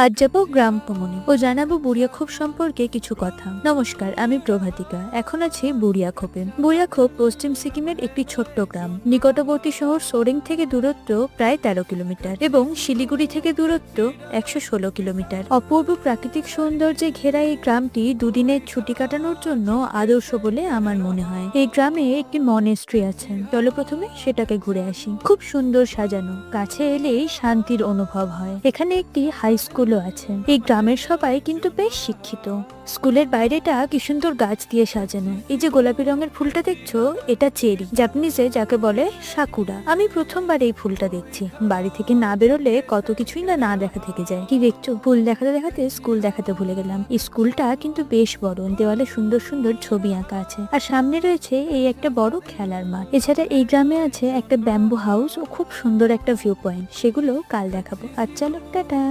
আজ যাবো গ্রাম ভ্রমণে ও জানাবো বুড়িয়াখোপ সম্পর্কে কিছু কথা। নমস্কার, আমি প্রভাতিকা। এখন আছি বুড়িয়াখোপে। বুড়িয়াখোপ পশ্চিম সিকিমের একটি ছোট্ট গ্রাম। নিকটবর্তী শহর সোরেং থেকে দূরত্ব প্রায় 13 কিলোমিটার এবং শিলিগুড়ি থেকে দূরত্ব 116 কিলোমিটার। অপূর্ব প্রাকৃতিক সৌন্দর্যে ঘেরা এই গ্রামটি দুদিনের ছুটি কাটানোর জন্য আদর্শ বলে আমার মনে হয়। এই গ্রামে একটি মনেস্ট্রি আছে, চলো প্রথমে সেটাকে ঘুরে আসি। খুব সুন্দর সাজানো, কাছে এলেই শান্তির অনুভব হয়। এখানে একটি হাই স্কুলও আছে। এই গ্রামের সবাই কিন্তু বেশ শিক্ষিত। স্কুলের বাইরেটা কি সুন্দর গাছ দিয়ে সাজানো। এই যে গোলাপি রঙের ফুলটা দেখছো, এটা চেরি, জাপানিজে যাকে বলে সাকুরা। আমি প্রথমবার এই ফুলটা দেখছি। বাড়ি থেকে না বেরোলে কত কিছুই না দেখা থেকে যায়। কি দেখছো, ফুল দেখাতে দেখাতে স্কুল দেখাতে ভুলে গেলাম। এই স্কুলটা কিন্তু বেশ বড়, দেওয়ালে সুন্দর সুন্দর ছবি আঁকা আছে। আর সামনে রয়েছে এই একটা বড় খেলার মাঠ। এছাড়া এই গ্রামে আছে একটা ব্যাম্বু হাউস ও খুব সুন্দর একটা ভিউ পয়েন্ট। সেগুলো কাল দেখাবো। আর চলো, টাটা।